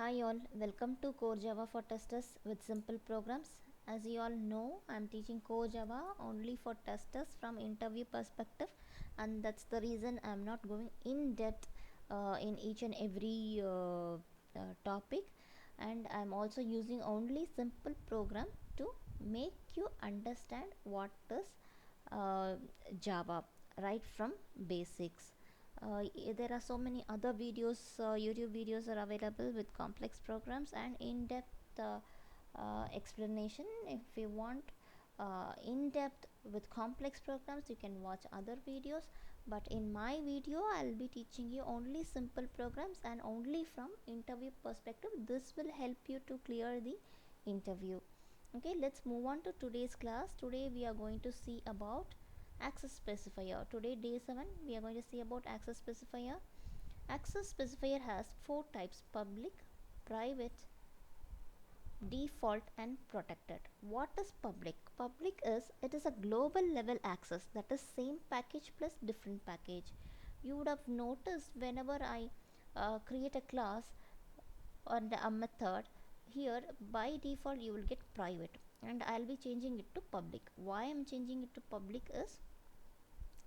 Hi all, welcome to Core Java for Testers with simple programs. As you all know, I am teaching Core Java only for testers from interview perspective, and that's the reason I am not going in depth in each and every topic, and I am also using only simple program to make you understand what is uh, Java right from basics. There are so many other videos, YouTube videos are available with complex programs and in-depth explanation. If you want in-depth with complex programs, you can watch other videos, but in my video I'll be teaching you only simple programs and only from interview perspective. This will help you to clear the interview. Okay, let's move on to today's class. Today we are going to see about access specifier. Today, day 7, we are going to see about access specifier. Access specifier has 4 types: public, private, default and protected. What is public? Public is, it is a global level access, that is same package plus different package. You would have noticed whenever I create a class and a method, here by default you will get private, and I'll be changing it to public. Why I'm changing it to public is,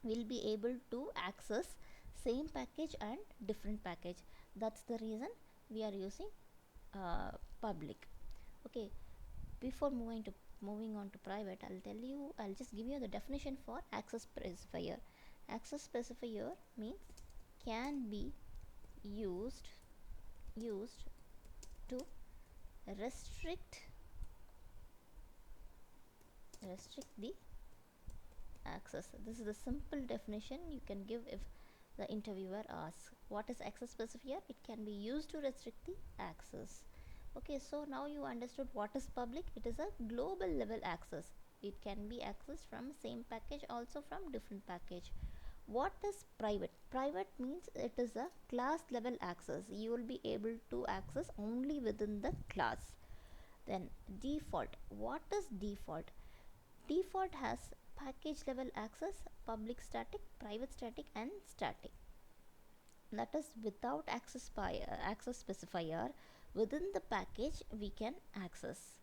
will be able to access same package and different package. That's the reason we are using public. Okay, before moving on to private, I'll just give you the definition for access specifier. Access specifier means can be used to restrict the access. This is the simple definition you can give if the interviewer asks what is access specifier. It can be used to restrict the access. Okay, so now you understood what is public. It is a global level access. It can be accessed from same package, also from different package. What is private? Private means it is a class level access. You will be able to access only within the class. Then default. What is default? Default has package level access, public static, private static and static. That is without access specifier, within the package we can access.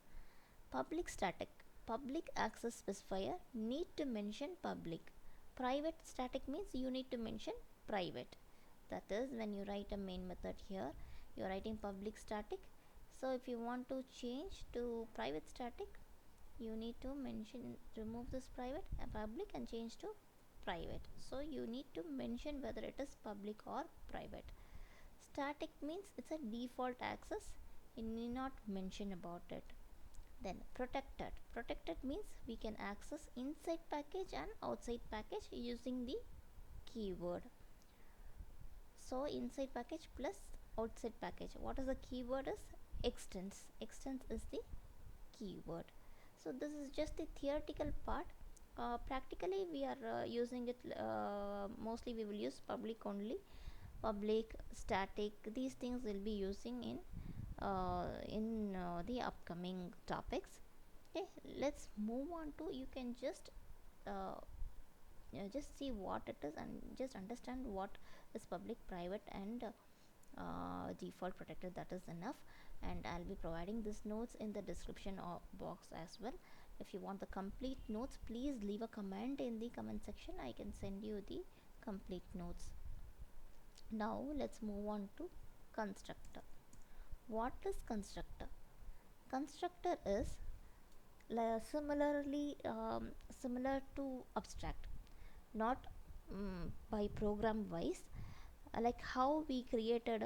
Public static. Public access specifier need to mention public. Private static means you need to mention private. That is, when you write a main method here, you are writing public static. So if you want to change to private static, you need to remove this private and public and change to private. So you need to mention whether it is public or private. Static means it's a default access, you need not mention about it. Then protected means we can access inside package and outside package using the keyword. So inside package plus outside package. What is the keyword is? Extends is the keyword. So this is just the theoretical part. Practically we are using it, mostly we will use public only. Public, static, these things will be using in the upcoming topics. Okay, let's move on to, you can uh, just see what it is and just understand what is public, private and default, protected. That is enough, and I'll be providing this notes in the description box as well. If you want the complete notes, please leave a comment in the comment section. I can send you the complete notes. Now let's move on to constructor. What is constructor? Constructor is similar to abstract, not by program wise, like how we created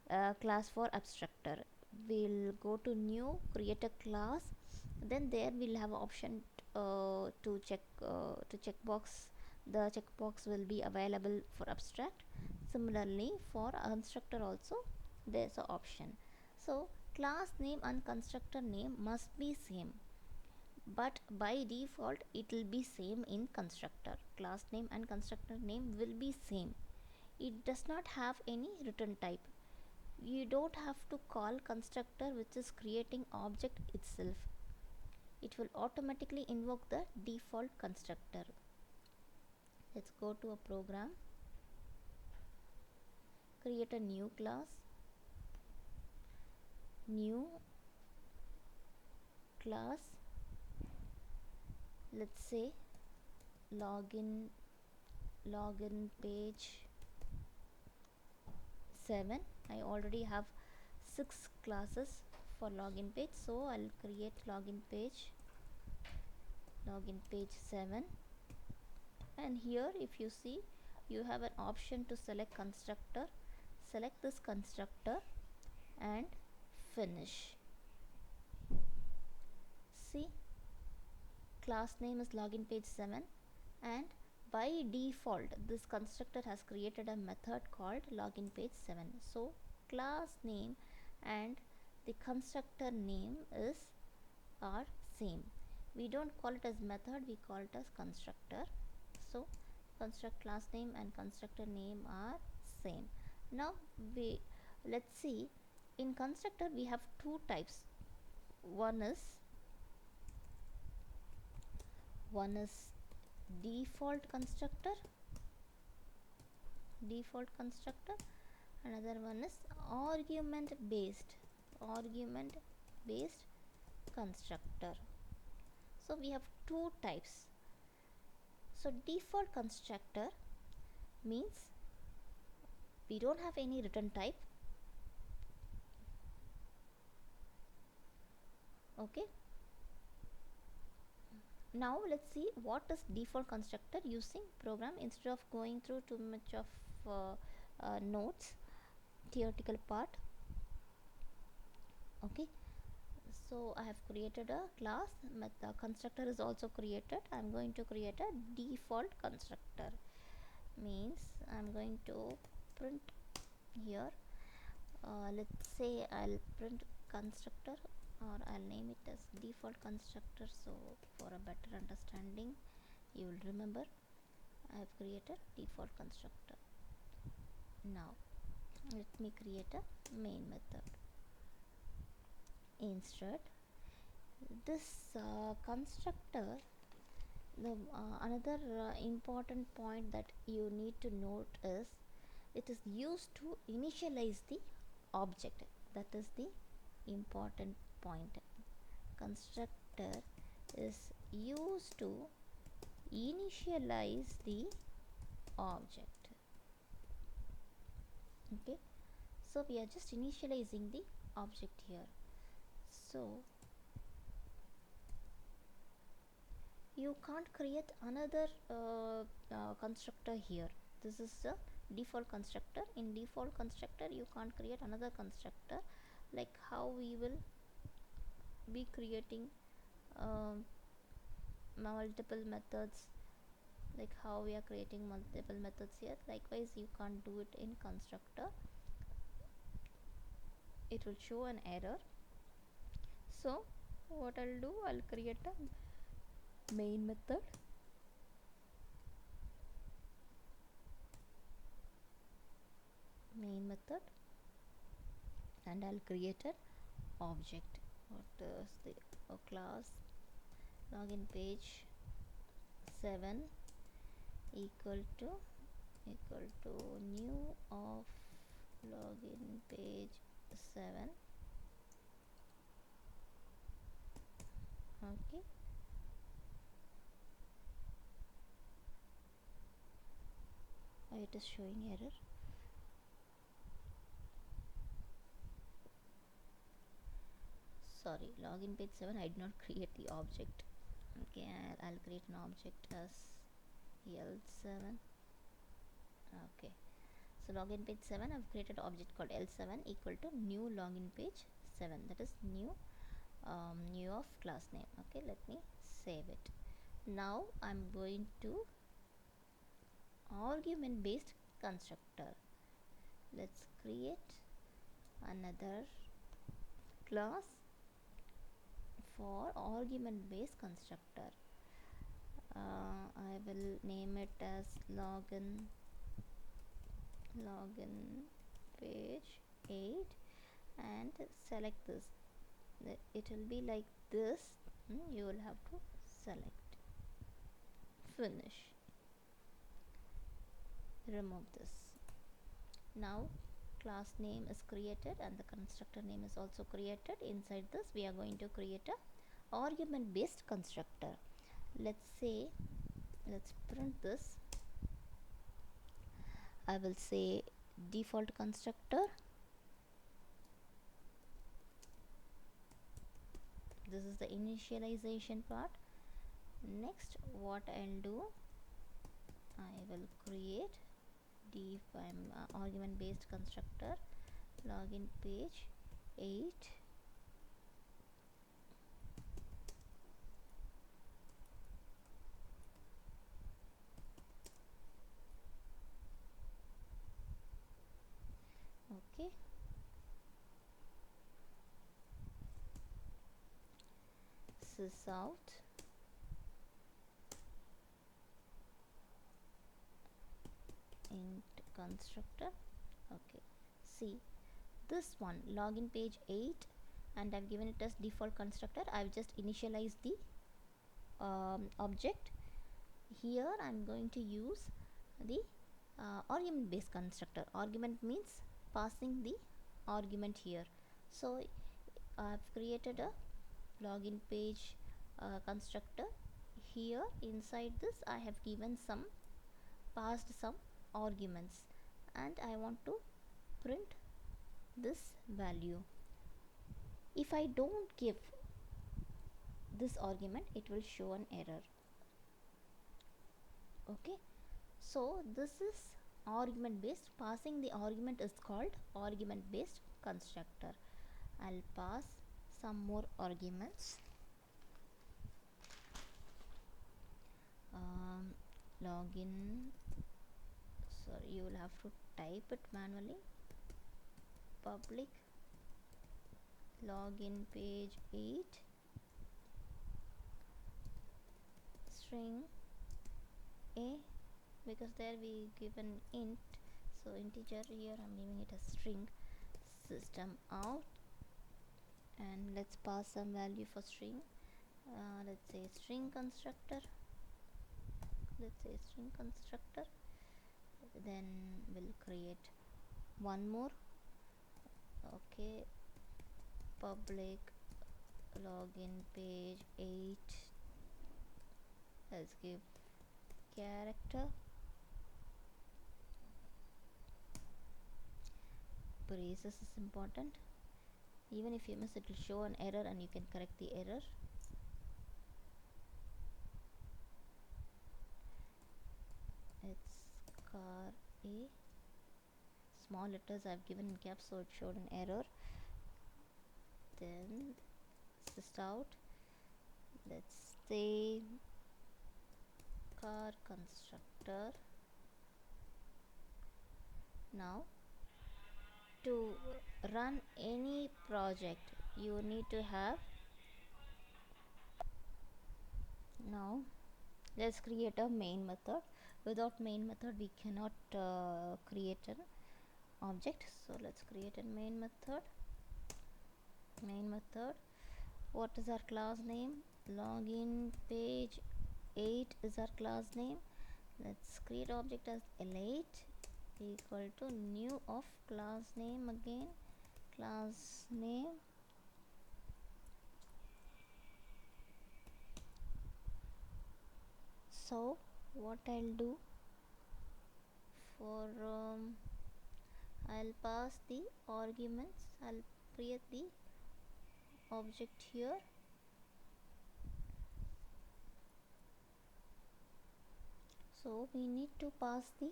a class for abstractor. We'll go to new, create a class, then there we'll have option to checkbox. The checkbox will be available for abstract. Similarly for constructor also there's an option. So class name and constructor name must be same, but by default it will be same in constructor. Class name and constructor name will be same. It does not have any return type. You don't have to call constructor which is creating object itself. It will automatically invoke the default constructor. Let's go to a program, create a new class, new class, let's say login page 7. I already have 6 classes for login page, so I'll create login page 7. And here if you see, you have an option to select constructor. Select this constructor and finish. See, class name is login page 7, and by default this constructor has created a method called login page 7. So class name and the constructor name are same. We don't call it as method, we call it as constructor. So construct class name and constructor name are same. Now let's see, in constructor we have two types. One is default constructor, another one is argument based constructor. So we have two types. So default constructor means we don't have any return type. Okay, now let's see what is default constructor using program. Instead of going through too much of notes, theoretical part. Okay, so I have created a class, method constructor is also created. I'm going to create a default constructor, means I'm going to print here, let's say I'll print constructor, or I'll name it as default constructor, so for a better understanding you will remember I have created default constructor. Now let me create a main method. Instead, this constructor, the another important point that you need to note is it is used to initialize the object. That is the important point. Constructor is used to initialize the object. Okay, so we are just initializing the object here. So you can't create another constructor here. This is a default constructor. In default constructor you can't create another constructor, like how we will be creating multiple methods, like how we are creating multiple methods here. Likewise you can't do it in constructor, it will show an error. So what I'll do, I'll create a main method, and I'll create an object. What is the class login page 7 equal to new of login page 7. Okay, it is showing error. Sorry, login page 7 I did not create the object. Okay, I'll create an object as L7. Okay, so login page 7 I've created an object called L7 equal to new login page 7, that is new of class name. Okay, let me save it. Now I'm going to argument based constructor. Let's create another class for argument based constructor. I will name it as login page 8 and select this. It will be like this. You will have to select, finish, remove this. Now class name is created and the constructor name is also created. Inside this we are going to create a argument based constructor. Let's print this. I will say default constructor. This is the initialization part. Next, what I'll do, I will create argument based constructor login page 8. Okay, sys out int constructor. Okay, see this one login page 8, and I've given it as default constructor. I've just initialized the object. Here I'm going to use the argument based constructor. Argument means passing the argument here. So I've created a login page constructor. Here inside this I have given passed some arguments, and I want to print this value. If I don't give this argument, it will show an error. Okay, so this is argument based. Passing the argument is called argument based constructor. I'll pass some more arguments. Login, sorry, you will have to type it manually. Public login page 8 string a, because there we given int, so integer. Here I'm giving it a string. System out, and let's pass some value for string. Let's say string constructor. Then we'll create one more. Okay, public login page 8. Let's give character. Braces is important. Even if you miss, it will show an error and you can correct the error. It's car a. Small letters I've given in caps, so it showed an error. Then sys out. Let's say car constructor. Now to run any project you need to have. Now let's create a main method. Without main method we cannot create an object, so let's create a main method. What is our class name? Login page 8 is our class name. Let's create object as L8 equal to new of class name. Again, class name. So what I'll do for I'll pass the arguments. I'll create the object here. So we need to pass the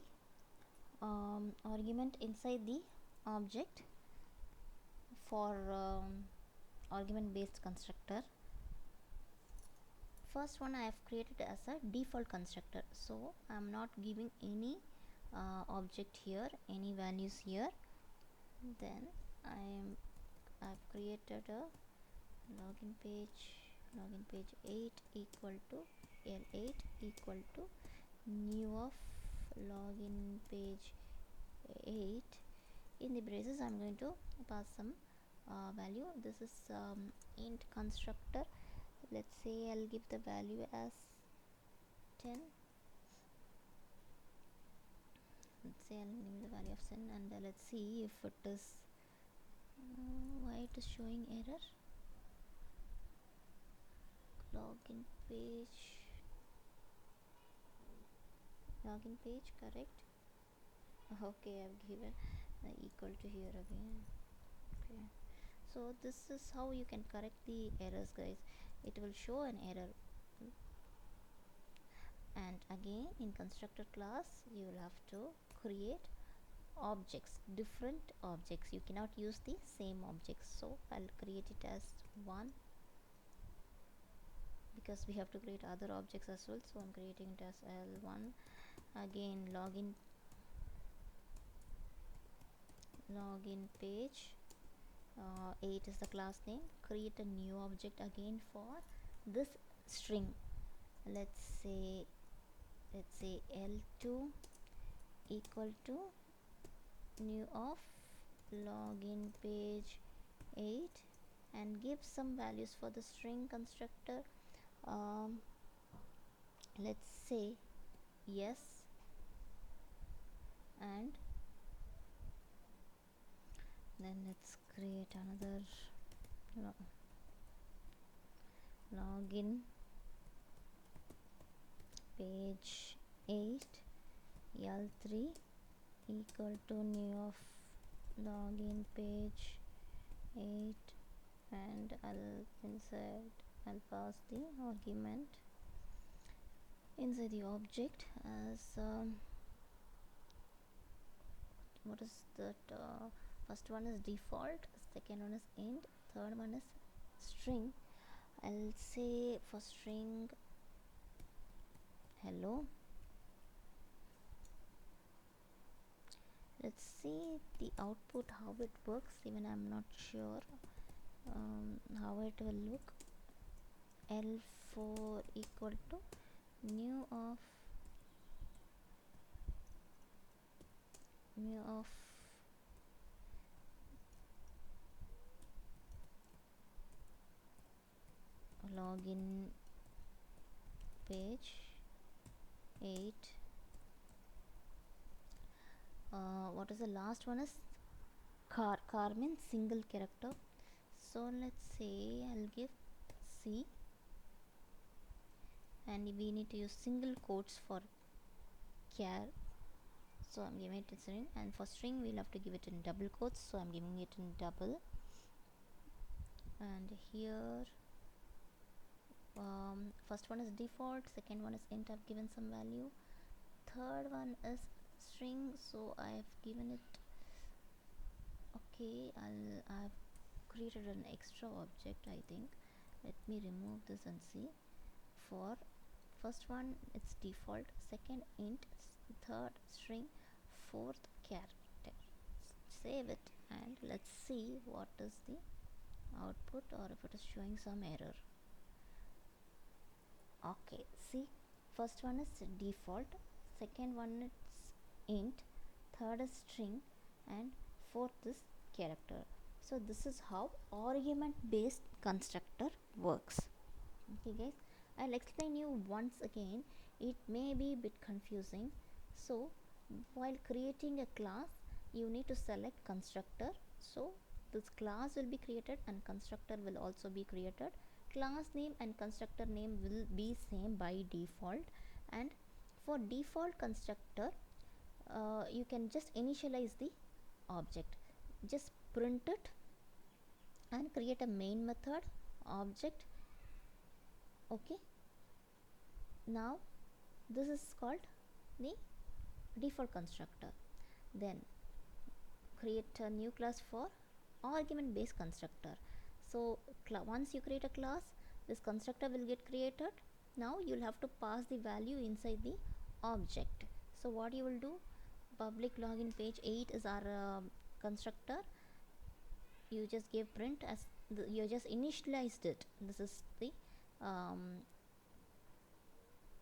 argument inside the object for argument based constructor. First one I have created as a default constructor, so I am not giving any object here, any values here. Then I've created a login page 8 equal to L8 equal to new of login page 8. In the braces I'm going to pass some value. This is int constructor. Let's say I'll give the value as 10. let's say I'll name the value of sin, and let's see if it is why it is showing error. Login page correct. Okay, I've given equal to here again. Okay, so this is how you can correct the errors, guys. It will show an error. And again, in constructor class you will have to create objects, different objects. You cannot use the same objects, so I'll create it as 1, because we have to create other objects as well. So I'm creating it as L1. Again, login page 8 is the class name. Create a new object again for this string. Let's say L2 equal to new of login page 8, and give some values for the string constructor. Let's say yes, and then let's create another login page 8 L3 equal to new of login page 8, and I'll pass the argument inside the object as what is that? First one is default, second one is int, third one is string. I'll say for string hello. Let's see the output, how it works. Even I'm not sure how it will look. L4 equal to new of login page 8. What is the last one is car means single character, so let's say I'll give C, and we need to use single quotes for char, so I'm giving it in string, and for string we'll have to give it in double quotes, so I'm giving it in double. And here first one is default, second one is int, I've given some value, third one is string, so I've given it. Okay, I've created an extra object, I think. Let me remove this and see. For first one it's default, second int, third string, fourth character. Save it, and let's see what is the output, or if it is showing some error. Okay, see, first one is default, second one is int, third is string, and fourth is character. So this is how argument based constructor works. Okay guys, I'll explain you once again. It may be a bit confusing. So while creating a class you need to select constructor, so this class will be created and constructor will also be created. Class name and constructor name will be same by default, and for default constructor you can just initialize the object, just print it and create a main method object. Okay, now this is called the default constructor. Then create a new class for argument based constructor. So once you create a class, this constructor will get created. Now you'll have to pass the value inside the object. So what you will do, public login page 8 is our constructor. You just give print as you just initialized it. This is the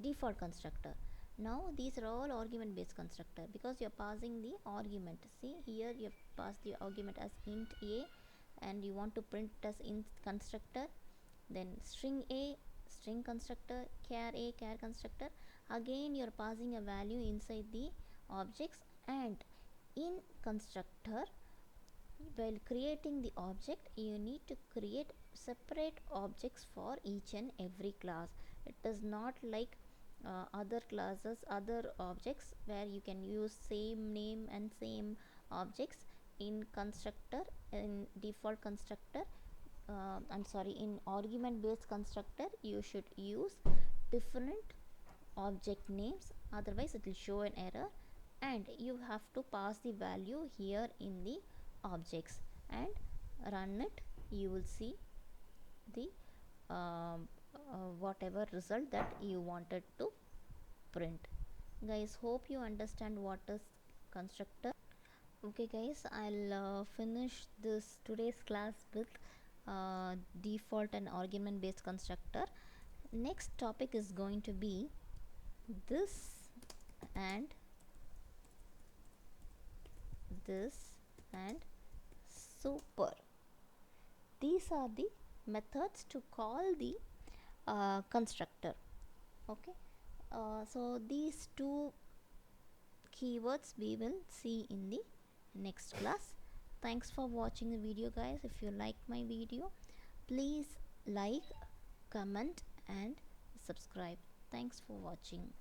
default constructor. Now these are all argument based constructor, because you are passing the argument. See here, you have passed the argument as int a, and you want to print it as int constructor, then string a, string constructor, char a, char constructor. Again you are passing a value inside the objects, And in constructor, while creating the object, you need to create separate objects for each and every class. It is not like other classes, other objects where you can use same name and same objects in constructor. In default constructor, I'm sorry, in argument based constructor, you should use different object names, otherwise it will show an error. And you have to pass the value here in the objects and run it. You will see the whatever result that you wanted to print. Guys, hope you understand what is constructor. Okay guys, I'll finish this today's class with default and argument based constructor. Next topic is going to be this and this and super. These are the methods to call the constructor. Okay, so these two keywords we will see in the next class. Thanks for watching the video guys. If you like my video, please like, comment and subscribe. Thanks for watching.